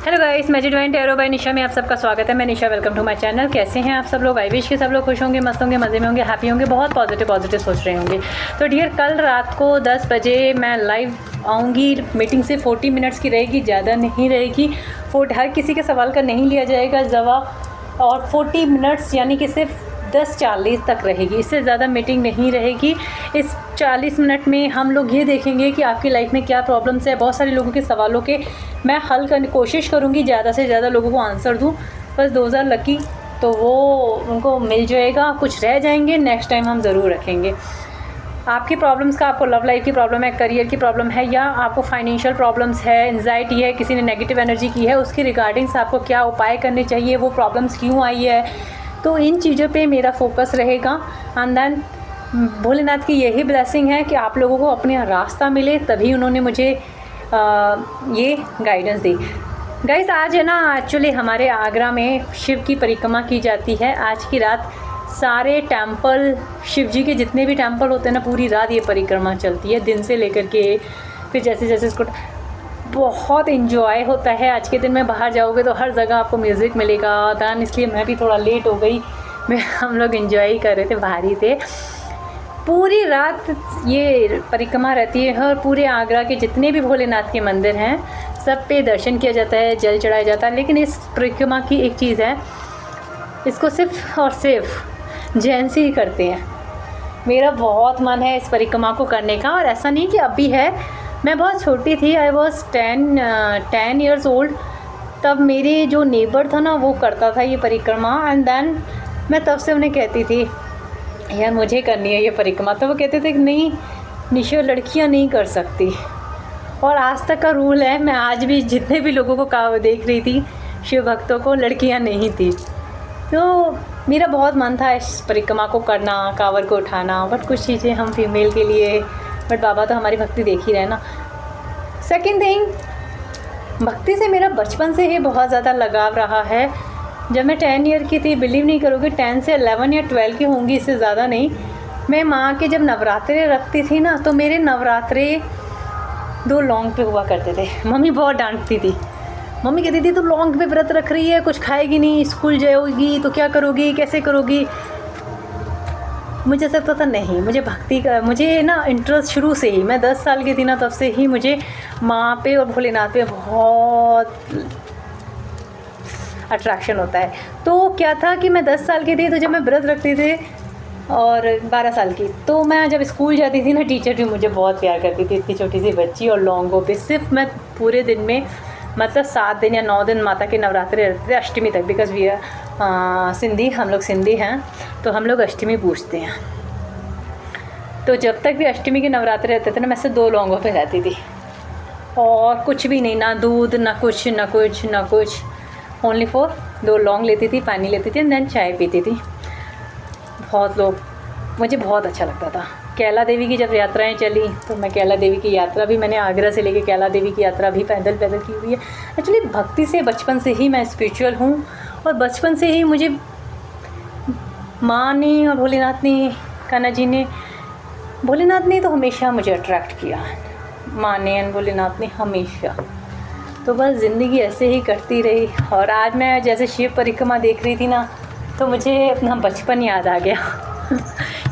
Hello guys, मैं divine tarot bye निशा में आप सबका स्वागत है। मैं निशा, वेलकम टू माय चैनल। कैसे हैं आप सब लोग? आई विश के सब लोग खुश होंगे, मस्त होंगे, मज़े में होंगे, हैप्पी होंगे, बहुत पॉजिटिव सोच रहे होंगे। तो डियर, कल रात को 10 बजे मैं लाइव आऊँगी। मीटिंग से 40 मिनट्स की रहेगी, ज़्यादा नहीं रहेगी। हर किसी के सवाल का नहीं लिया जाएगा जवाब, और 40 मिनट्स यानी कि सिर्फ 10:40 तक रहेगी, इससे ज़्यादा मीटिंग नहीं रहेगी। इस 40 मिनट में हम लोग ये देखेंगे कि आपकी लाइफ में क्या प्रॉब्लम्स है। बहुत सारे लोगों के सवालों के मैं हल करने की कोशिश करूँगी, ज़्यादा से ज़्यादा लोगों को आंसर दूँ। बस 2000 लकी तो वो उनको मिल जाएगा, कुछ रह जाएंगे नेक्स्ट टाइम हम ज़रूर रखेंगे। आपकी प्रॉब्लम्स का, आपको लव लाइफ की प्रॉब्लम है, करियर की प्रॉब्लम है, या आपको फाइनेंशियल प्रॉब्लम्स है, एंजाइटी है, किसी ने नेगेटिव एनर्जी की है, उसकी रिगार्डिंग्स आपको क्या उपाय करने चाहिए, वो प्रॉब्लम्स क्यों आई है, तो इन चीज़ों पे मेरा फोकस रहेगा। एंड देन भोलेनाथ की यही ब्लेसिंग है कि आप लोगों को अपना रास्ता मिले, तभी उन्होंने मुझे ये गाइडेंस दी। गाइस, आज है ना, एक्चुअली हमारे आगरा में शिव की परिक्रमा की जाती है। आज की रात सारे टेंपल, शिव जी के जितने भी टेंपल होते हैं ना, पूरी रात ये परिक्रमा चलती है, दिन से लेकर के फिर जैसे जैसे इसको बहुत इन्जॉय होता है। आज के दिन में बाहर जाओगे तो हर जगह आपको म्यूज़िक मिलेगा। दैन इसलिए मैं भी थोड़ा लेट हो गई। हम लोग इन्जॉय कर रहे थे, बाहर ही थे। पूरी रात ये परिक्रमा रहती है और पूरे आगरा के जितने भी भोलेनाथ के मंदिर हैं सब पे दर्शन किया जाता है, जल चढ़ाया जाता है। लेकिन इस परिक्रमा की एक चीज़ है, इसको सिर्फ और सिर्फ जेंट्स ही करते हैं। मेरा बहुत मन है इस परिक्रमा को करने का, और ऐसा नहीं कि अभी है, मैं बहुत छोटी थी, आई वॉज 10 ईयर्स ओल्ड। तब मेरे जो नेबर था ना, वो करता था ये परिक्रमा। एंड देन मैं तब से उन्हें कहती थी यार मुझे करनी है ये परिक्रमा। तो वो कहते थे कि नहीं निशा, लड़कियां नहीं कर सकती। और आज तक का रूल है, मैं आज भी जितने भी लोगों को देख रही थी, शिव भक्तों को, लड़कियां नहीं थी। तो मेरा बहुत मन था इस परिक्रमा को करना, कांवर को उठाना, बट कुछ चीज़ें हम फीमेल के लिए, बट बाबा तो हमारी भक्ति देख ही रहे ना। सेकंड थिंग, भक्ति से मेरा बचपन से ही बहुत ज़्यादा लगाव रहा है। जब मैं 10 ईयर की थी, बिलीव नहीं करोगे, 10 से 11 या 12 की होंगी, इससे ज़्यादा नहीं, मैं माँ के जब नवरात्रे रखती थी ना, तो मेरे नवरात्रे 2 लौंग पे हुआ करते थे। मम्मी बहुत डांटती थी। मम्मी कहती थी तू लौंग पे व्रत रख रही है, कुछ खाएगी नहीं, स्कूल जाओगी तो क्या करोगी, कैसे करोगी। मुझे ऐसा लगता था नहीं, मुझे भक्ति का, मुझे ना इंटरेस्ट शुरू से ही, मैं 10 साल की थी ना, तब से ही मुझे माँ पे और भोलेनाथ पे बहुत अट्रैक्शन होता है। तो क्या था कि मैं 10 साल की थी, तो जब मैं व्रत रखती थी, और 12 साल की, तो मैं जब स्कूल जाती थी ना, टीचर भी मुझे बहुत प्यार करती थी, इतनी छोटी सी बच्ची, और लौंगों पे सिर्फ मैं पूरे दिन में, मतलब 7 दिन या 9 दिन माता के नवरात्रे रहते थे, अष्टमी तक, बिकॉज वी आर सिंधी, हम लोग सिंधी हैं, तो हम लोग अष्टमी पूजते हैं। तो जब तक भी अष्टमी के नवरात्रे रहते थे ना, मैं सिर्फ 2 लौंगों पे रहती थी, और कुछ भी नहीं, ना दूध, ना कुछ, ओनली 4 2 लौंग लेती थी, पानी लेती थी, एंड देन चाय पीती थी। बहुत लोग, मुझे बहुत अच्छा लगता था। कैला देवी की जब यात्राएं चली, तो मैं कैला देवी की यात्रा भी, मैंने आगरा से लेके कैला देवी की यात्रा भी पैदल की हुई है। एक्चुअली भक्ति से बचपन से ही मैं स्पिरिचुअल हूँ, और बचपन से ही मुझे माँ ने और भोलेनाथ ने, कान्हा जी ने, भोलेनाथ ने तो हमेशा मुझे अट्रैक्ट किया, माँ ने एंड भोलेनाथ ने हमेशा। तो बस ज़िंदगी ऐसे ही करती रही। और आज मैं जैसे शिव परिक्रमा देख रही थी ना, तो मुझे अपना बचपन याद आ गया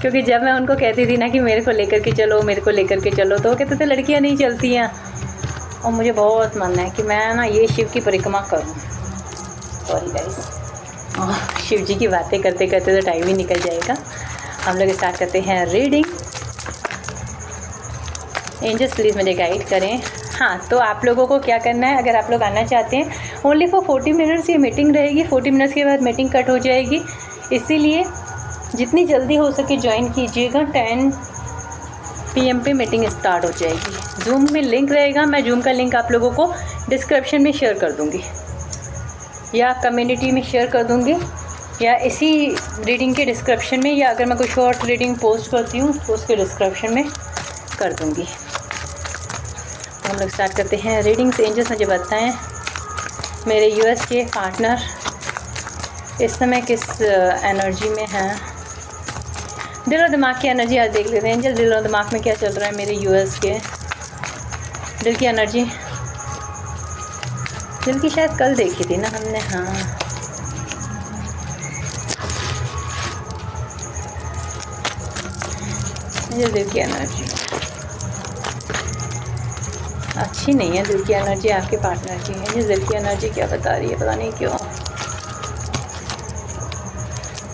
क्योंकि जब मैं उनको कहती थी ना कि मेरे को लेकर के चलो, तो वो कहते थे लड़कियां नहीं चलती हैं। और मुझे बहुत मन है कि मैं ना ये शिव की परिक्रमा करूं। सॉरी गाइस, शिव जी की बातें करते करते तो टाइम ही निकल जाएगा। हम लोग स्टार्ट करते हैं रीडिंग। एंजल्स प्लीज़ मुझे गाइड करें। हाँ, तो आप लोगों को क्या करना है, अगर आप लोग आना चाहते हैं, ओनली फॉर 40 मिनट्स ये मीटिंग रहेगी। 40 मिनट्स के बाद मीटिंग कट हो जाएगी, इसीलिए जितनी जल्दी हो सके ज्वाइन कीजिएगा। 10 PM पे मीटिंग स्टार्ट हो जाएगी। जूम में लिंक रहेगा, मैं जूम का लिंक आप लोगों को डिस्क्रिप्शन में शेयर कर दूँगी, या कम्युनिटी में शेयर कर दूँगी, या इसी रीडिंग के डिस्क्रिप्शन में, या अगर मैं कोई शॉर्ट रीडिंग पोस्ट करती हूँ तो उसके डिस्क्रिप्शन में कर दूँगी। हम लोग स्टार्ट करते हैं रीडिंग्स। एंजल्स मुझे बताएं मेरे यूएस के पार्टनर इस समय किस एनर्जी में हैं। दिल और दिमाग की एनर्जी आज देख लेते हैं। एंजल, दिल और दिमाग में क्या चल रहा है मेरे यूएस के, दिल की एनर्जी, दिल की शायद कल देखी थी ना हमने। हाँ, ये दिल की एनर्जी अच्छी नहीं है। दिल की एनर्जी आपके पार्टनर की है। ये दिल की एनर्जी क्या बता रही है, पता नहीं क्यों।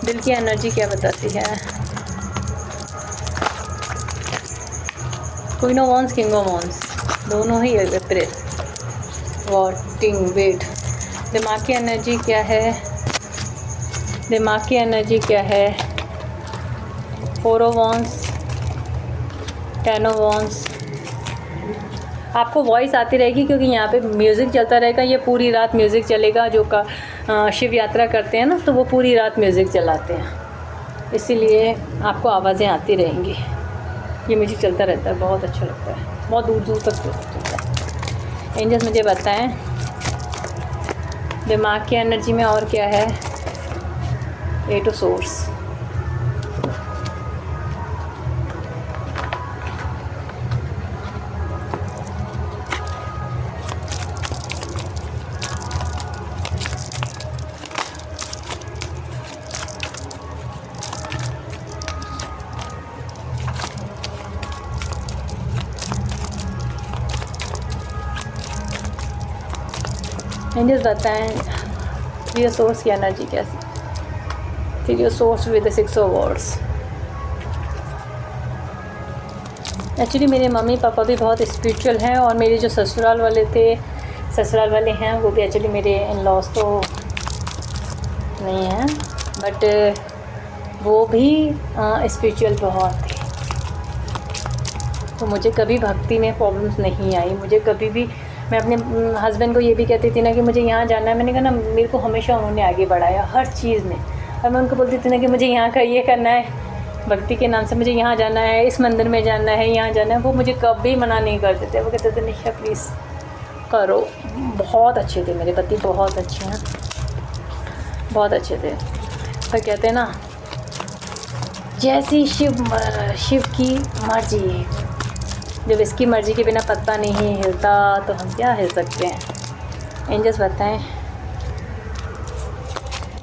दिल की एनर्जी क्या बताती है? Queen of wands, king of wands, दोनों ही विपरीत। वॉटिंग वेट। दिमाग की एनर्जी क्या है? दिमाग की एनर्जी क्या है? 4 ऑफ वांड्स, 10 ऑफ वांड्स। आपको वॉइस आती रहेगी क्योंकि यहाँ पे म्यूज़िक चलता रहेगा। ये पूरी रात म्यूज़िक चलेगा। जो का शिव यात्रा करते हैं ना, तो वो पूरी रात म्यूज़िक चलाते हैं, इसीलिए आपको आवाज़ें आती रहेंगी। ये म्यूज़िक चलता रहता है, बहुत अच्छा लगता है, बहुत दूर दूर तक चलता है। एंजल्स मुझे बताएं दिमाग की एनर्जी में और क्या है? 8 ऑफ सोर्स। एंजल्स बताएं थ्री सोर्स की एनर्जी कैसी? Three source with 6 of wards. Actually मेरे मम्मी पापा भी बहुत स्पिरिचुअल हैं, और मेरे जो ससुराल वाले हैं वो भी एक्चुअली मेरे इन लॉज तो नहीं हैं, बट वो भी स्पिरिचुअल बहुत थे। तो मुझे कभी भक्ति में प्रॉब्लम्स नहीं आई। मुझे कभी भी, मैं अपने हस्बैंड को ये भी कहती थी ना कि मुझे यहाँ जाना है। मैंने कहा ना, मेरे को हमेशा उन्होंने आगे बढ़ाया हर चीज़ में। और मैं उनको बोलती थी ना कि मुझे यहाँ का ये करना है, भक्ति के नाम से मुझे यहाँ जाना है, इस मंदिर में जाना है, यहाँ जाना है। वो मुझे कभी मना नहीं करते थे। वो कहते थे निशा प्लीज़ करो। बहुत अच्छे थे मेरे पति, बहुत अच्छे हैं, बहुत अच्छे थे। पर कहते हैं ना, जैसी शिव की मर्जी, जब इसकी मर्ज़ी के बिना पत्ता नहीं हिलता तो हम क्या हिल सकते हैं। एंजल्स बताएं।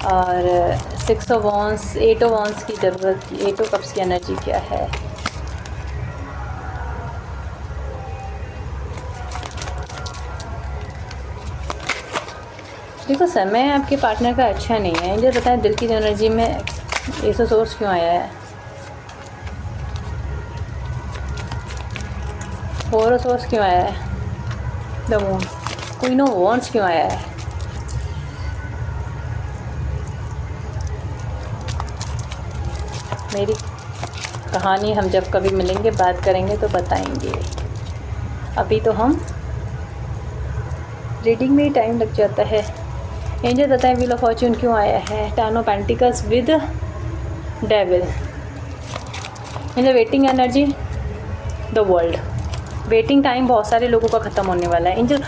और 6 ऑफ वांड्स, 8 ऑफ वांड्स की ज़रूरत, 8 ऑफ कप्स की एनर्जी क्या है? देखो समय आपके पार्टनर का अच्छा नहीं है। एंजल्स बताएं दिल की एनर्जी में ऐसा सोर्स क्यों आया है? 4 सोर्स क्यों आया है? The moon. Queen of wands क्यों आया है? मेरी कहानी हम जब कभी मिलेंगे, बात करेंगे तो बताएंगे। अभी तो हम रीडिंग में ही टाइम लग जाता है। एंजल बताएं व्हील ऑफ फॉर्च्यून क्यों आया है? 10 of pentacles with devil. Angel waiting energy, the world. Waiting time बहुत सारे लोगों का ख़त्म होने वाला है। एंजल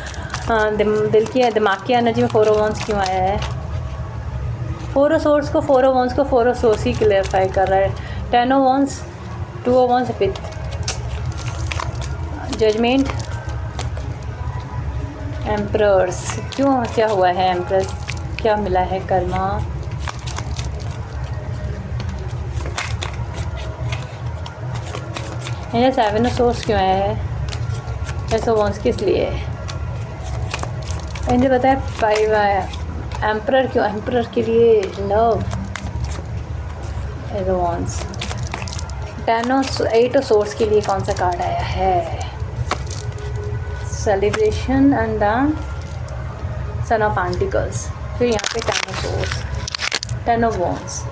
दिल की दिमाग की एनर्जी में 4 ऑफ वांड्स क्यों आया है? 4 ऑफ सोर्स को 4 ऑफ वांड्स को 4 ऑफ सोर्स ही क्लियरफाई कर रहा है। 10 of wands, 2 of wands with judgement, emperors. क्यों, क्या हुआ है? एम्प्रेस क्या मिला है? कर्मा। ये 7 ऑफ सोर्स क्यों आया है? 6 ऑफ वांड्स किस लिए? मुझे बताया 5 आया। एम्परर क्यों? एम्परर के लिए love. 8 of wands. 8 of source के लिए कौन सा कार्ड आया है? Celebration and the son of pentacles. फिर यहाँ पे 10 ऑफ सोर्स, 10 ऑफ वांड्स।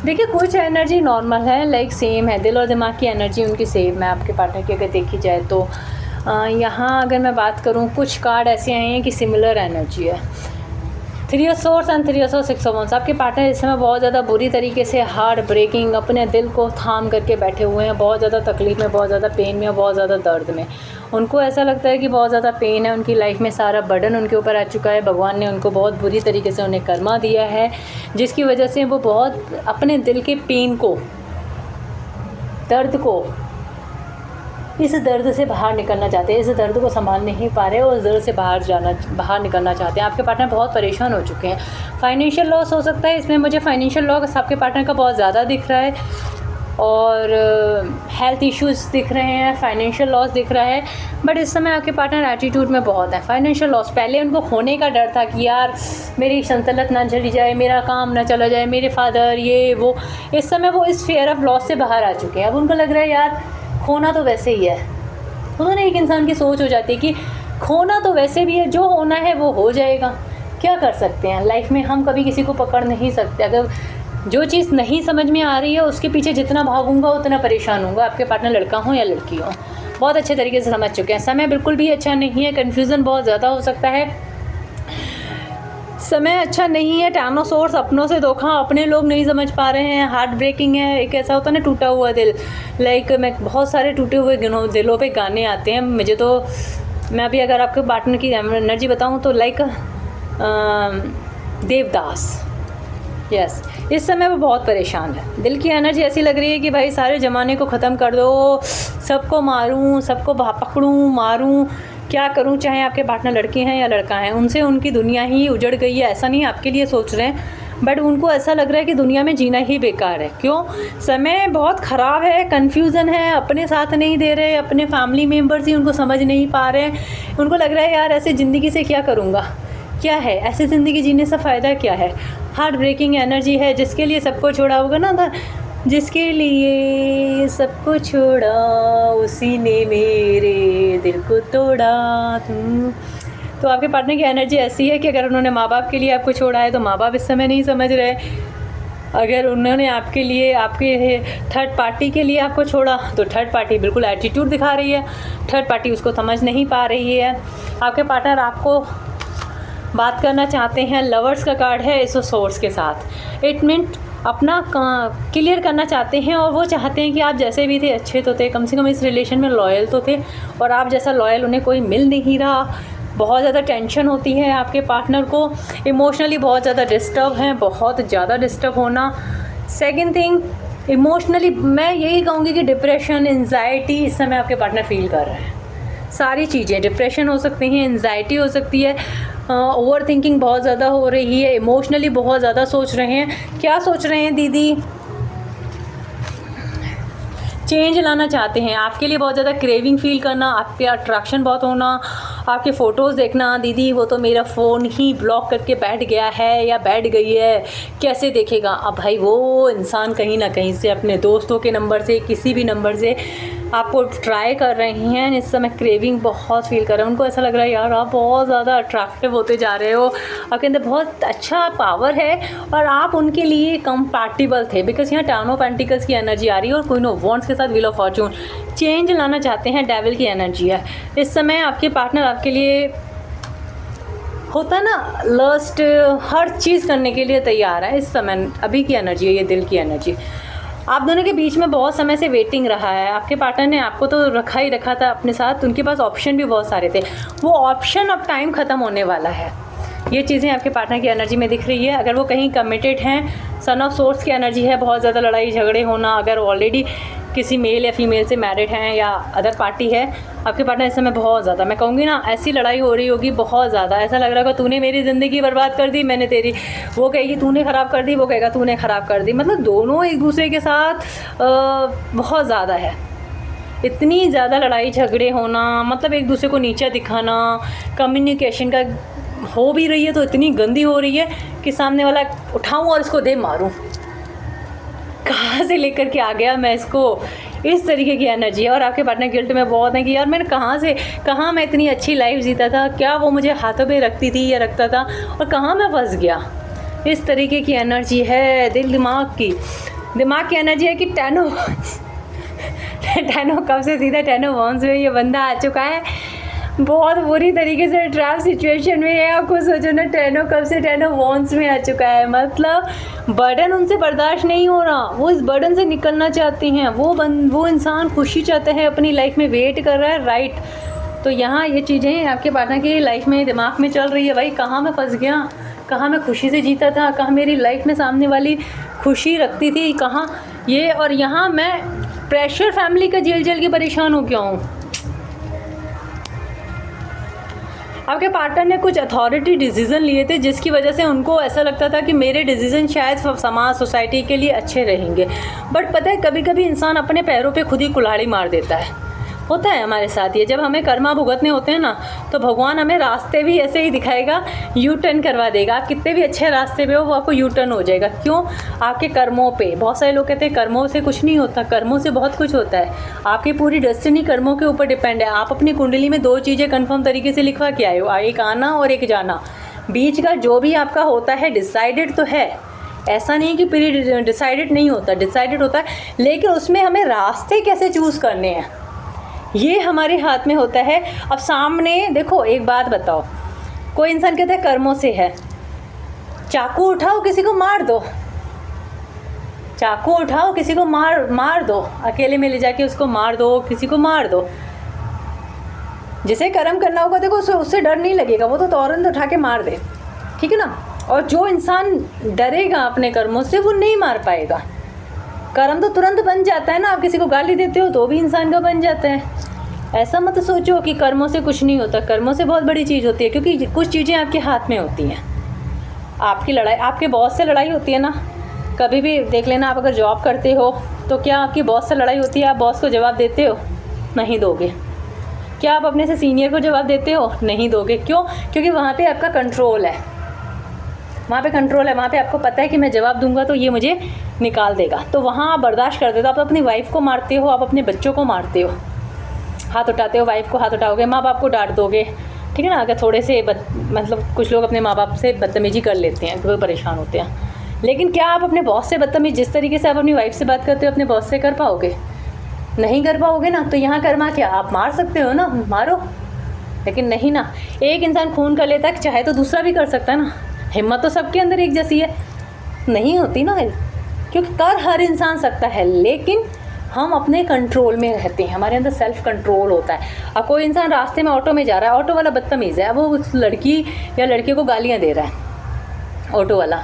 देखिए कुछ एनर्जी नॉर्मल है, लाइक सेम है। दिल और दिमाग की एनर्जी उनकी सेम है आपके पार्टनर की, अगर देखी जाए तो। यहाँ अगर मैं बात करूँ, कुछ कार्ड ऐसे आए हैं कि सिमिलर एनर्जी है। 3 of source and 3 of 6 of wands. आपके पार्टनर इस समय बहुत ज़्यादा बुरी तरीके से हार्ट ब्रेकिंग अपने दिल को थाम करके बैठे हुए हैं, बहुत ज़्यादा तकलीफ़ में, बहुत ज़्यादा पेन में, बहुत ज़्यादा दर्द में। उनको ऐसा लगता है कि बहुत ज़्यादा पेन है, उनकी लाइफ में सारा बर्डन उनके ऊपर आ चुका है। भगवान ने उनको बहुत बुरी तरीके से उन्हें कर्मा दिया है, जिसकी वजह से वो बहुत अपने दिल के पेन को, दर्द को इस दर्द से बाहर निकलना चाहते हैं, इस दर्द को संभाल नहीं पा रहे और उस दर्द से बाहर निकलना चाहते हैं। आपके पार्टनर बहुत परेशान हो चुके हैं। फाइनेंशियल लॉस हो सकता है, इसमें मुझे फाइनेंशियल लॉस आपके पार्टनर का बहुत ज़्यादा दिख रहा है, और हेल्थ इश्यूज़ दिख रहे हैं, फाइनेंशियल लॉस दिख रहा है। बट इस समय आपके पार्टनर एटीट्यूड में बहुत है। फाइनेंशियल लॉस, पहले उनको खोने का डर था कि यार मेरी संतुलन ना चली जाए, मेरा काम ना चला जाए, मेरे फादर ये वो। इस समय वो इस फेयर ऑफ लॉस से बाहर आ चुके हैं। अब उनको लग रहा है यार खोना तो वैसे ही है। उन्होंने एक इंसान की सोच हो जाती है कि खोना तो वैसे भी है, जो होना है वो हो जाएगा, क्या कर सकते हैं। लाइफ में हम कभी किसी को पकड़ नहीं सकते। अगर जो चीज़ नहीं समझ में आ रही है उसके पीछे जितना भागूंगा उतना परेशान होऊंगा। आपके पार्टनर लड़का हो या लड़की हो, बहुत अच्छे तरीके से समझ चुके हैं। समय बिल्कुल भी अच्छा नहीं है, कन्फ्यूज़न बहुत ज़्यादा हो सकता है, समय अच्छा नहीं है। टैन ऑफ सोर्स, अपनों से धोखा, अपने लोग नहीं समझ पा रहे हैं, हार्ट ब्रेकिंग है। एक ऐसा होता है ना टूटा हुआ दिल, लाइक मैं बहुत सारे टूटे हुए दिलों पे गाने आते हैं मुझे। तो मैं अभी अगर आपके पार्टनर की एनर्जी बताऊं तो लाइक देवदास, यस इस समय वो बहुत परेशान है। दिल की एनर्जी ऐसी लग रही है कि भाई सारे ज़माने को ख़त्म कर दो, सबको मारूं, सबको पकड़ूं मारूं, क्या करूं। चाहे आपके पार्टनर लड़के हैं या लड़का है, उनसे उनकी दुनिया ही उजड़ गई है। ऐसा नहीं आपके लिए सोच रहे हैं, बट उनको ऐसा लग रहा है कि दुनिया में जीना ही बेकार है। क्यों? समय बहुत ख़राब है, कन्फ्यूज़न है, अपने साथ नहीं दे रहे, अपने फैमिली मेम्बर्स ही उनको समझ नहीं पा रहे हैं। उनको लग रहा है यार ऐसे ज़िंदगी से क्या करूँगा, क्या है ऐसी ज़िंदगी जीने से फ़ायदा क्या है। हार्ट ब्रेकिंग एनर्जी है। जिसके लिए सबको छोड़ा होगा ना था, जिसके लिए सबको छोड़ा उसी ने मेरे दिल को तोड़ा। तो आपके पार्टनर की एनर्जी ऐसी है कि अगर उन्होंने माँ बाप के लिए आपको छोड़ा है तो माँ बाप इस समय नहीं समझ रहे। अगर उन्होंने आपके लिए, आपके थर्ड पार्टी के लिए आपको छोड़ा तो थर्ड पार्टी बिल्कुल एटीट्यूड दिखा रही है, थर्ड पार्टी उसको समझ नहीं पा रही है। आपके पार्टनर आपको बात करना चाहते हैं, लवर्स का कार्ड है इस सोर्स के साथ। इट मीन अपना क्लियर करना चाहते हैं, और वो चाहते हैं कि आप जैसे भी थे अच्छे तो थे, कम से कम इस रिलेशन में लॉयल तो थे, और आप जैसा लॉयल उन्हें कोई मिल नहीं रहा। बहुत ज़्यादा टेंशन होती है आपके पार्टनर को, इमोशनली बहुत ज़्यादा डिस्टर्ब हैं, बहुत ज़्यादा डिस्टर्ब होना। सेकंड थिंग, इमोशनली मैं यही कहूँगी कि डिप्रेशन, एंजाइटी इस समय आपके पार्टनर फील कर रहे हैं। सारी चीज़ें, डिप्रेशन हो सकती हैं, एंजाइटी हो सकती है, ओवर थिंकिंग बहुत ज़्यादा हो रही है, इमोशनली बहुत ज़्यादा सोच रहे हैं। क्या सोच रहे हैं दीदी? चेंज लाना चाहते हैं। आपके लिए बहुत ज़्यादा क्रेविंग फील करना, आपके अट्रैक्शन बहुत होना, आपके फ़ोटोज़ देखना। दीदी वो तो मेरा फ़ोन ही ब्लॉक करके बैठ गया है या बैठ गई है, कैसे देखेगा। अब भाई वो इंसान कहीं ना कहीं से अपने दोस्तों के नंबर से, किसी भी नंबर से आपको ट्राई कर रही हैं। इस समय क्रेविंग बहुत फील कर रहे हैं। उनको ऐसा लग रहा है यार आप बहुत ज़्यादा अट्रैक्टिव होते जा रहे हो, आपके अंदर बहुत अच्छा पावर है और आप उनके लिए कंपैटिबल थे। बिकॉज यहाँ टेन ऑफ पेंटिकल्स की एनर्जी आ रही है और क्वीन ऑफ वॉन्ड्स के साथ व्हील ऑफ फॉर्चून। चेंज लाना चाहते हैं, डेविल की एनर्जी है। इस समय आपके पार्टनर आपके लिए होता है ना लस्ट, हर चीज़ करने के लिए तैयार है। इस समय अभी की एनर्जी है ये, दिल की एनर्जी। आप दोनों के बीच में बहुत समय से वेटिंग रहा है। आपके पार्टनर ने आपको तो रखा ही रखा था अपने साथ, उनके पास ऑप्शन भी बहुत सारे थे। वो ऑप्शन अब टाइम ख़त्म होने वाला है। ये चीज़ें आपके पार्टनर की एनर्जी में दिख रही है। अगर वो कहीं कमिटेड हैं, सन ऑफ सोर्स की एनर्जी है, बहुत ज़्यादा लड़ाई झगड़े होना। अगर ऑलरेडी किसी मेल या फीमेल से मैरिड हैं या अदर पार्टी है, आपके पार्टनर इस समय बहुत ज़्यादा, मैं कहूँगी ना ऐसी लड़ाई हो रही होगी बहुत ज़्यादा। ऐसा लग रहा होगा तूने मेरी ज़िंदगी बर्बाद कर दी, मैंने तेरी। वो कहेगी तूने ख़राब कर दी, वो कहेगा तूने ख़राब कर दी। मतलब दोनों एक दूसरे के साथ बहुत ज़्यादा है। इतनी ज़्यादा लड़ाई झगड़े होना, मतलब एक दूसरे को नीचा दिखाना, कम्युनिकेशन का हो भी रही है तो इतनी गंदी हो रही है कि सामने वाला उठाऊँ और इसको दे मारूँ, कहाँ से लेकर के आ गया मैं इसको। इस तरीके की एनर्जी है। और आपके पार्टनर गिल्ट में बहुत है कि यार मैंने कहाँ मैं इतनी अच्छी लाइफ जीता था, क्या वो मुझे हाथों पे रखती थी या रखता था, और कहाँ मैं फंस गया। इस तरीके की एनर्जी है दिल दिमाग की एनर्जी है कि टेनो कब से सीधा टेनो वॉन्स में ये बंदा आ चुका है। बहुत बुरी तरीके से ट्रैप सिचुएशन में है। आपको सोचो ना, कब से टेनो वॉन्स में आ चुका है। मतलब बर्डन उनसे बर्दाश्त नहीं हो रहा, वो इस बर्डन से निकलना चाहते हैं। वो इंसान खुशी चाहता है अपनी लाइफ में, वेट कर रहा है, राइट। तो यहाँ ये चीज़ें आपके पार्टनर की लाइफ में दिमाग में चल रही है। भाई कहाँ मैं फंस गया, कहाँ मैं खुशी से जीता था, कहाँ मेरी लाइफ में सामने वाली खुशी रखती थी, कहाँ ये। और यहाँ मैं प्रेशर फैमिली का झेल झेल के परेशान हो क्यों? आपके पार्टनर ने कुछ अथॉरिटी डिसीज़न लिए थे जिसकी वजह से उनको ऐसा लगता था कि मेरे डिसीज़न शायद समाज सोसाइटी के लिए अच्छे रहेंगे, बट पता है कभी कभी इंसान अपने पैरों पे खुद ही कुल्हाड़ी मार देता है। होता है हमारे साथ ये, जब हमें कर्मा भुगतने होते हैं ना, तो भगवान हमें रास्ते भी ऐसे ही दिखाएगा, यू टर्न करवा देगा। आप कितने भी अच्छे रास्ते पे हो वो आपको यू टर्न हो जाएगा। क्यों? आपके कर्मों पे। बहुत सारे लोग कहते हैं कर्मों से कुछ नहीं होता, कर्मों से बहुत कुछ होता है। आपकी पूरी डेस्टिनी कर्मों के ऊपर डिपेंड है। आप अपनी कुंडली में 2 चीज़ें कन्फर्म तरीके से लिखवा के आए हो, एक आना और एक जाना। बीच का जो भी आपका होता है डिसाइडेड तो है, ऐसा नहीं कि पीरियड डिसाइडेड नहीं होता, डिसाइडेड होता है, लेकिन उसमें हमें रास्ते कैसे चूज़ करने हैं ये हमारे हाथ में होता है। अब सामने देखो, एक बात बताओ, कोई इंसान कहता है कर्मों से है, चाकू उठाओ किसी को मार दो, चाकू उठाओ किसी को मार दो, अकेले में ले जाके उसको मार दो, किसी को मार दो। जिसे कर्म करना होगा देखो उससे डर नहीं लगेगा, वो तो तुरंत उठा के मार दे, ठीक है ना। और जो इंसान डरेगा अपने कर्मों से वो नहीं मार पाएगा। कर्म तो तुरंत बन जाता है ना, आप किसी को गाली देते हो तो भी इंसान का बन जाता है। ऐसा मत सोचो कि कर्मों से कुछ नहीं होता, कर्मों से बहुत बड़ी चीज़ होती है, क्योंकि कुछ चीज़ें आपके हाथ में होती हैं। आपकी लड़ाई, आपके बॉस से लड़ाई होती है ना, कभी भी देख लेना, आप अगर जॉब करते हो तो क्या आपकी बॉस से लड़ाई होती है, आप बॉस को जवाब देते हो? नहीं दोगे। क्या आप अपने से सीनियर को जवाब देते हो? नहीं दोगे। क्यों? क्योंकि वहाँ पे आपका कंट्रोल है, वहाँ पे कंट्रोल है, वहाँ पे आपको पता है कि मैं जवाब दूंगा तो ये मुझे निकाल देगा, तो वहाँ आप बर्दाश्त कर देते हो। आप अपनी वाइफ को मारते हो, आप अपने बच्चों को मारते हो, हाथ उठाते हो, वाइफ को हाथ उठाओगे, माँ बाप को डांट दोगे, ठीक है ना। अगर थोड़े से मतलब कुछ लोग अपने माँ बाप से बदतमीजी कर लेते हैं, तो परेशान होते हैं। लेकिन क्या आप अपने बॉस से बदतमीजी, जिस तरीके से आप अपनी वाइफ से बात करते हो अपने बॉस से कर पाओगे? नहीं कर पाओगे ना। तो यहाँ कर्मा क्या, आप मार सकते हो ना, मारो, लेकिन नहीं ना। एक इंसान खून कर लेता है, चाहे तो दूसरा भी कर सकता है ना। हिम्मत तो सबके अंदर एक जैसी है, नहीं होती ना, क्योंकि कर हर इंसान सकता है, लेकिन हम अपने कंट्रोल में रहते हैं, हमारे अंदर सेल्फ कंट्रोल होता है। अब कोई इंसान रास्ते में ऑटो में जा रहा है, ऑटो वाला बदतमीज़ है, अब वो उस लड़की या लड़के को गालियाँ दे रहा है, ऑटो वाला,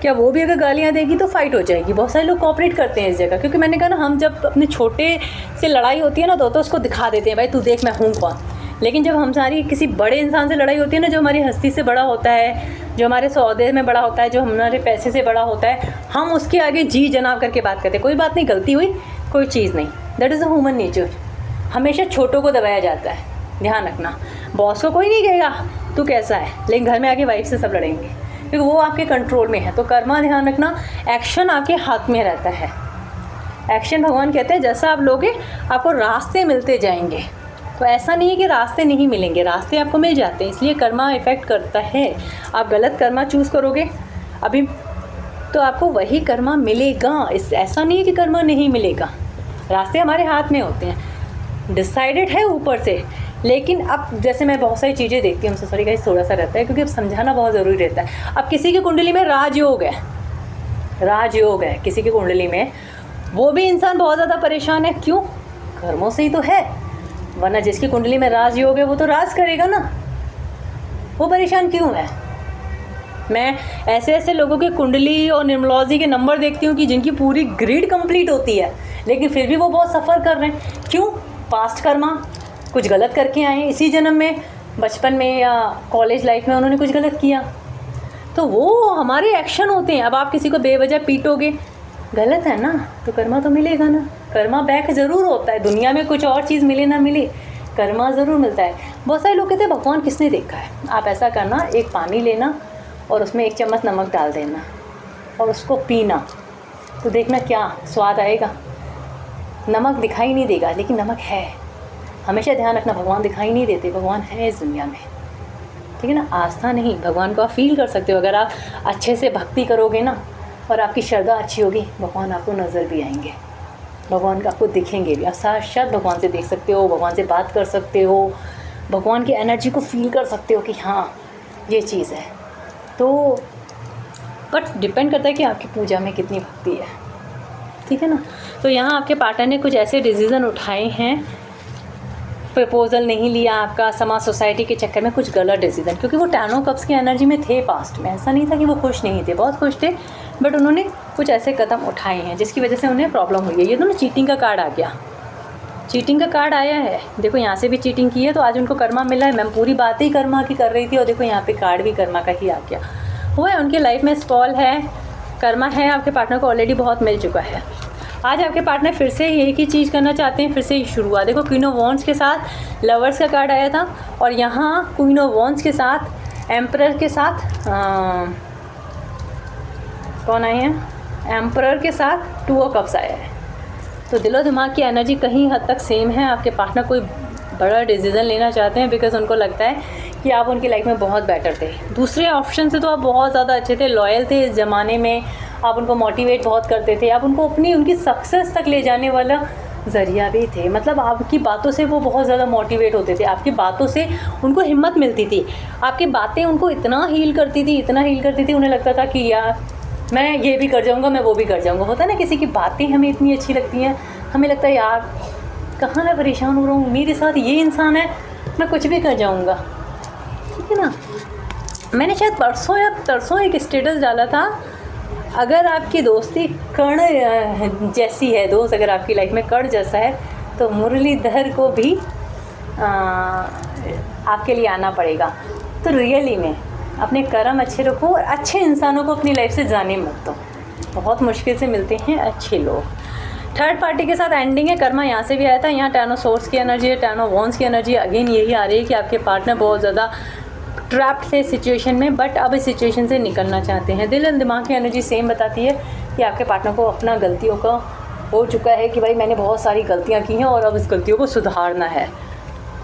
क्या वो भी अगर गालियाँ देगी तो फाइट हो जाएगी? बहुत सारे लोग कोऑपरेट करते हैं इस जगह, क्योंकि मैंने कहा ना, हम जब अपने छोटे से लड़ाई होती है ना तो उसको दिखा देते हैं, भाई तू देख मैं हूँ कौन। लेकिन जब हमारी किसी बड़े इंसान से लड़ाई होती है ना, जो हमारी हस्ती से बड़ा होता है, जो हमारे सौदे में बड़ा होता है, जो हमारे पैसे से बड़ा होता है, हम उसके आगे जी जनाब करके बात करते हैं। कोई बात नहीं, गलती हुई, कोई चीज़ नहीं, that is a human nature. हमेशा छोटों को दबाया जाता है, ध्यान रखना। बॉस को कोई नहीं कहेगा तू कैसा है, लेकिन घर में आके वाइफ से सब लड़ेंगे, क्योंकि वो आपके कंट्रोल में है। तो कर्मा, ध्यान रखना, एक्शन आपके हाथ में रहता है। एक्शन भगवान कहते हैं जैसा आप लोगे आपको रास्ते मिलते जाएंगे। तो ऐसा नहीं है कि रास्ते नहीं मिलेंगे, रास्ते आपको मिल जाते हैं, इसलिए कर्मा इफ़ेक्ट करता है। आप गलत कर्मा चूज़ करोगे अभी तो आपको वही कर्मा मिलेगा। ऐसा नहीं है कि कर्मा नहीं मिलेगा, रास्ते हमारे हाथ में होते हैं, डिसाइडेड है ऊपर से। लेकिन अब जैसे मैं बहुत सारी चीज़ें देखती हूँ, सॉरी गाइस थोड़ा सा रहता है, क्योंकि अब समझाना बहुत ज़रूरी रहता है। अब किसी की कुंडली में राजयोग है, राजयोग है किसी की कुंडली में, वो भी इंसान बहुत ज़्यादा परेशान है। क्यों? कर्मों से ही तो है, वरना जिसकी कुंडली में राजयोग है वो तो राज करेगा ना, वो परेशान क्यों है? मैं ऐसे ऐसे लोगों के कुंडली और न्यूमरोलॉजी के नंबर देखती हूँ कि जिनकी पूरी ग्रिड कंप्लीट होती है, लेकिन फिर भी वो बहुत सफ़र कर रहे हैं। क्यों? पास्ट कर्मा, कुछ गलत करके आए हैं इसी जन्म में, बचपन में या कॉलेज लाइफ में उन्होंने कुछ गलत किया, तो वो हमारे एक्शन होते हैं। अब आप किसी को बेवजह पीटोगे, गलत है ना, तो कर्मा तो मिलेगा ना। कर्मा बैक ज़रूर होता है, दुनिया में कुछ और चीज़ मिले ना मिले, कर्मा ज़रूर मिलता है। बहुत सारे लोग कहते हैं भगवान किसने देखा है। आप ऐसा करना, एक पानी लेना और उसमें 1 चम्मच नमक डाल देना और उसको पीना, तो देखना क्या स्वाद आएगा। नमक दिखाई नहीं देगा, लेकिन नमक है। हमेशा ध्यान रखना, भगवान दिखाई नहीं देते, भगवान है इस दुनिया में, ठीक है ना। आस्था नहीं, भगवान को आप फील कर सकते हो। अगर आप अच्छे से भक्ति करोगे ना और आपकी श्रद्धा अच्छी होगी, भगवान आपको नज़र भी आएंगे, भगवान का आपको दिखेंगे भी। आप साक्षात भगवान से देख सकते हो, भगवान से बात कर सकते हो, भगवान की एनर्जी को फील कर सकते हो कि हाँ ये चीज़ है। तो बट डिपेंड करता है कि आपकी पूजा में कितनी भक्ति है, ठीक है ना। तो यहाँ आपके पार्टनर ने कुछ ऐसे डिसीज़न उठाए हैं प्रपोजल नहीं लिया आपका, समाज सोसाइटी के चक्कर में कुछ गलत डिसीजन, क्योंकि वो 10 ऑफ कप्स की एनर्जी में थे पास्ट में। ऐसा नहीं था कि वो खुश नहीं थे, बहुत खुश थे, बट उन्होंने कुछ ऐसे कदम उठाए हैं जिसकी वजह से उन्हें प्रॉब्लम हुई है। ये दोनों चीटिंग का कार्ड आ गया, चीटिंग का कार्ड आया है। देखो यहाँ से भी चीटिंग की है तो आज उनको कर्मा मिला है। मैं पूरी बात ही कर्मा की कर रही थी और देखो यहाँ पे कार्ड भी कर्मा का ही आ गया। हुआ है उनकी लाइफ में स्पॉल है, कर्मा है, आपके पार्टनर को ऑलरेडी बहुत मिल चुका है। आज आपके पार्टनर फिर से एक ही चीज़ करना चाहते हैं, फिर से ही शुरुआत। देखो क्वीन ऑफ वॉन्ड्स के साथ लवर्स का कार्ड आया था और यहाँ क्वीन ऑफ वॉन्ड्स के साथ एम्परर के साथ कौन आए हैं, एम्परर के साथ 2 ऑफ कप्स आया है। तो दिलो दिमाग की एनर्जी कहीं हद तक सेम है। आपके पार्टनर कोई बड़ा डिसीज़न लेना चाहते हैं बिकॉज उनको लगता है कि आप उनकी लाइफ में बहुत बेटर थे। दूसरे ऑप्शन से तो आप बहुत ज़्यादा अच्छे थे, लॉयल थे इस ज़माने में, आप उनको मोटिवेट बहुत करते थे, आप उनको उनकी सक्सेस तक ले जाने वाला ज़रिया भी थे। मतलब आपकी बातों से वो बहुत ज़्यादा मोटिवेट होते थे, आपकी बातों से उनको हिम्मत मिलती थी, आपकी बातें उनको इतना हील करती थी, उन्हें लगता था कि यार मैं ये भी कर जाऊँगा, मैं वो भी कर जाऊँगा। होता है ना, किसी की बातें हमें इतनी अच्छी लगती हैं, हमें लगता है यार कहाँ मैं परेशान हो रहा हूँ, मेरे साथ ये इंसान है, मैं कुछ भी कर जाऊँगा। ठीक है ना। मैंने शायद परसों या तरसों एक स्टेटस डाला था, अगर आपकी दोस्ती कर्ण जैसी है, दोस्त अगर आपकी लाइफ में कर्ण जैसा है तो मुरलीधर को भी आपके लिए आना पड़ेगा। तो रियली में अपने कर्म अच्छे रखो और अच्छे इंसानों को अपनी लाइफ से जाने मत दो। बहुत मुश्किल से मिलते हैं अच्छे लोग। थर्ड पार्टी के साथ एंडिंग है, कर्मा यहाँ से भी आया था। यहाँ 10 ऑफ सोर्स की एनर्जी है, 10 ऑफ वॉन्ड्स की एनर्जी अगेन यही आ रही है कि आपके पार्टनर बहुत ज़्यादा ट्रैप्ड थे सिचुएशन में, बट अब इस सिचुएशन से निकलना चाहते हैं। दिल और दिमाग की एनर्जी सेम बताती है कि आपके पार्टनर को अपना गलतियों का हो चुका है कि भाई मैंने बहुत सारी गलतियाँ की हैं और अब इस गलतियों को सुधारना है।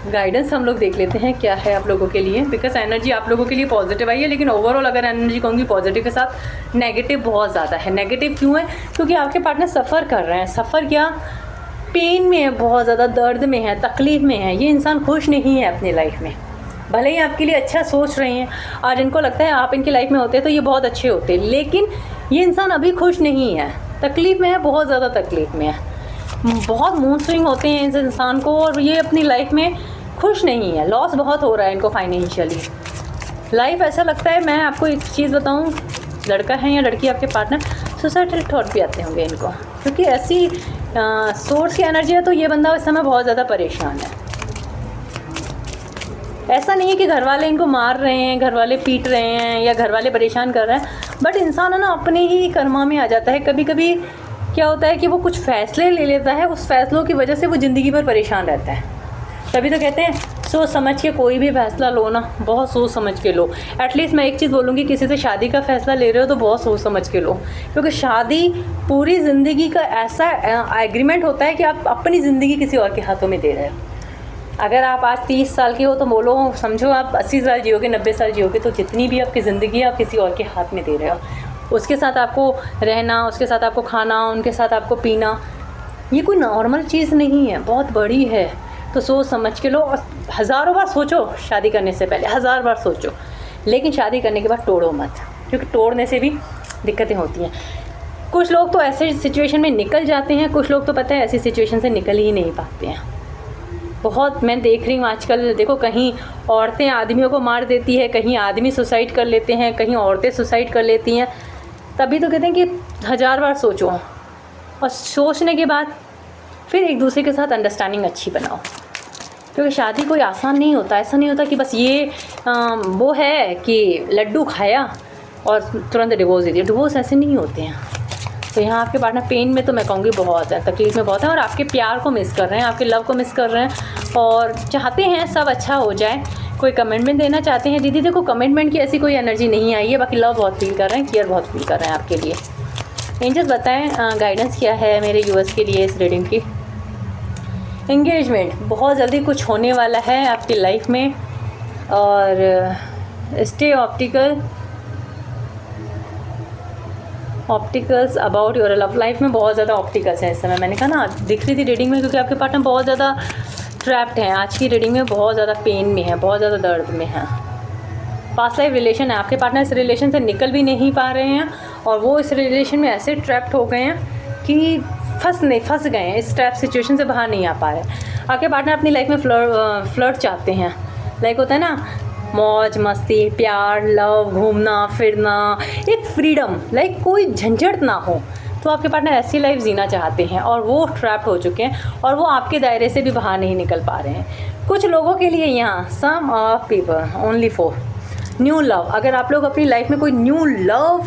गाइडेंस हम लोग देख लेते हैं क्या है आप लोगों के लिए, बिकॉज एनर्जी आप लोगों के लिए पॉजिटिव आई है, लेकिन ओवरऑल अगर एनर्जी कहूँगी पॉजिटिव के साथ नेगेटिव बहुत ज़्यादा है। नेगेटिव क्यों है? क्योंकि आपके पार्टनर सफ़र कर रहे हैं। सफ़र क्या, पेन में है, बहुत ज़्यादा दर्द में है, तकलीफ़ में है। ये इंसान खुश नहीं है अपनी लाइफ में, भले ही आपके लिए अच्छा सोच रहे हैं और इनको लगता है आप इनकी लाइफ में होते तो ये बहुत अच्छे होते, लेकिन ये इंसान अभी खुश नहीं है, तकलीफ़ में है, बहुत ज़्यादा तकलीफ़ में है। बहुत मूड स्विंग होते हैं इस इंसान को और ये अपनी लाइफ में खुश नहीं है। लॉस बहुत हो रहा है इनको फाइनेंशियली। लाइफ ऐसा लगता है, मैं आपको एक चीज़ बताऊं, लड़का है या लड़की आपके पार्टनर, सुसाइडल थॉट भी आते होंगे इनको, क्योंकि ऐसी सोर्स की एनर्जी है। तो ये बंदा इस समय बहुत ज़्यादा परेशान है। ऐसा नहीं है कि घर वाले इनको मार रहे हैं, घर वाले पीट रहे हैं या घर वाले परेशान कर रहे हैं, बट इंसान है ना अपने ही कर्मा में आ जाता है। कभी कभी क्या होता है कि वो कुछ फ़ैसले ले लेता है, उस फैसलों की वजह से वो ज़िंदगी भर परेशान रहता है। तभी तो कहते हैं सोच समझ के कोई भी फैसला लो ना, बहुत सोच समझ के लो। एटलीस्ट मैं एक चीज़ बोलूँगी, किसी से शादी का फ़ैसला ले रहे हो तो बहुत सोच समझ के लो, क्योंकि शादी पूरी ज़िंदगी का ऐसा एग्रीमेंट होता है कि आप अपनी ज़िंदगी किसी और के हाथों में दे रहे हो। अगर आप आज 30 साल के हो तो बोलो, समझो आप 80 साल जियोगे, 90 साल जियोगे, तो जितनी भी आपकी ज़िंदगी है आप किसी और के हाथ में दे रहे हो। उसके साथ आपको रहना, उसके साथ आपको खाना, उनके साथ आपको पीना, ये कोई नॉर्मल चीज़ नहीं है, बहुत बड़ी है। तो सोच समझ के लो और हज़ारों बार सोचो शादी करने से पहले, 1000 बार सोचो, लेकिन शादी करने के बाद तोड़ो मत, क्योंकि तोड़ने से भी दिक्कतें होती हैं। कुछ लोग तो ऐसे सिचुएशन में निकल जाते हैं, कुछ लोग तो पता है ऐसी सिचुएशन से निकल ही नहीं पाते हैं। बहुत मैं देख रही हूँ आजकल, देखो कहीं औरतें आदमियों को मार देती है, कहीं आदमी सुसाइड कर लेते हैं, कहीं औरतें सुसाइड कर लेती हैं। तभी तो कहते हैं कि 1000 बार सोचो और सोचने के बाद फिर एक दूसरे के साथ अंडरस्टैंडिंग अच्छी बनाओ, क्योंकि शादी कोई आसान नहीं होता। ऐसा नहीं होता कि बस ये वो है कि लड्डू खाया और तुरंत डिवोर्स दे दिया। डिवोर्स ऐसे नहीं होते हैं। तो यहाँ आपके पार्टनर पेन में तो मैं कहूँगी बहुत है, तकलीफ़ में बहुत है, और आपके प्यार को मिस कर रहे हैं, आपके लव को मिस कर रहे हैं और चाहते हैं सब अच्छा हो जाए। कोई कमिटमेंट देना चाहते हैं। दीदी देखो कमिटमेंट की ऐसी कोई एनर्जी नहीं आई है, बाकी लव बहुत फील कर रहे हैं, केयर बहुत फील कर रहे हैं आपके लिए। एंजल्स बताएं गाइडेंस क्या है मेरे व्यूअर्स के लिए इस रीडिंग की। एंगेजमेंट बहुत जल्दी कुछ होने वाला है आपकी लाइफ में, और stay opticals about your love life में बहुत ज़्यादा ऑप्टिकल्स हैं इस समय। मैंने कहा ना, दिख रही थी रीडिंग में, क्योंकि आपके पार्टनर बहुत ज़्यादा ट्रैप्ड हैं आज की रीडिंग में, बहुत ज़्यादा पेन में है, बहुत ज़्यादा दर्द में है। पास्ट लाइफ रिलेशन है, आपके पार्टनर इस रिलेशन से निकल भी नहीं पा रहे हैं और वो इस रिलेशन में ऐसे ट्रैप्ड हो गए हैं कि फंस गए हैं, इस ट्रैप सिचुएशन से बाहर नहीं आ पा रहे हैं। आपके पार्टनर अपनी लाइफ में फ्लर्ट चाहते हैं, लाइक होता है ना मौज मस्ती, प्यार, लव, घूमना फिरना, एक फ्रीडम, लाइक कोई झंझट ना हो। तो आपके पार्टनर ऐसी लाइफ जीना चाहते हैं और वो ट्रैप्ड हो चुके हैं और वो आपके दायरे से भी बाहर नहीं निकल पा रहे हैं। कुछ लोगों के लिए यहाँ some of people only for new love. अगर आप लोग अपनी लाइफ में कोई न्यू लव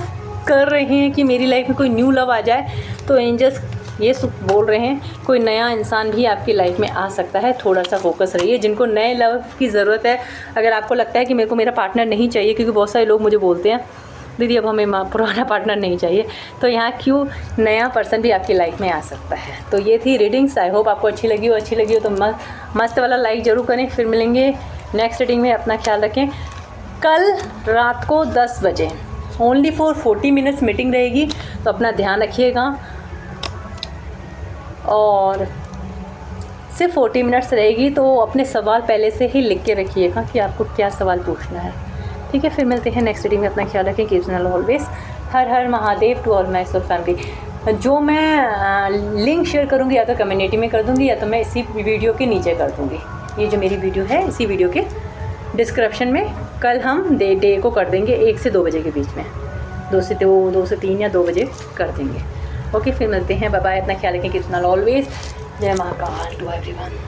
कर रहे हैं कि मेरी लाइफ में कोई न्यू लव आ जाए, तो एंजल्स ये बोल रहे हैं कोई नया इंसान भी आपकी लाइफ में आ सकता है। थोड़ा सा फोकस रहिए। जिनको नए लव की ज़रूरत है, अगर आपको लगता है कि मेरे को मेरा पार्टनर नहीं चाहिए, क्योंकि बहुत सारे लोग मुझे बोलते हैं दीदी अब हमें पुराना पार्टनर नहीं चाहिए, तो यहाँ क्यों नया पर्सन भी आपकी लाइफ में आ सकता है। तो ये थी रीडिंग्स। आई होप आपको अच्छी लगी हो तो मस्त वाला लाइक ज़रूर करें। फिर मिलेंगे नेक्स्ट रीडिंग में। अपना ख्याल रखें। कल रात को 10 बजे ओनली फॉर 40 मिनट्स मीटिंग रहेगी, तो अपना ध्यान रखिएगा। और सिर्फ 40 मिनट्स रहेगी, तो अपने सवाल पहले से ही लिख के रखिएगा कि आपको क्या सवाल पूछना है। ठीक है, फिर मिलते हैं नेक्स्ट रीडिंग में। अपना ख्याल रखें। Keep smiling always. हर हर Mahadev to all my soul family. जो मैं लिंक शेयर करूँगी या तो कम्युनिटी में कर दूँगी, या तो मैं इसी वीडियो के नीचे कर दूँगी। ये जो मेरी वीडियो है इसी वीडियो के डिस्क्रिप्शन में कल हम डे को कर देंगे 1 से 2 बजे के बीच में। 2 से 3 या 2 बजे कर देंगे। ओके, फिर मिलते हैं। Bye bye. अपना ख्याल रखें। Keep smiling always. जय महाकाल टू एवरीवन।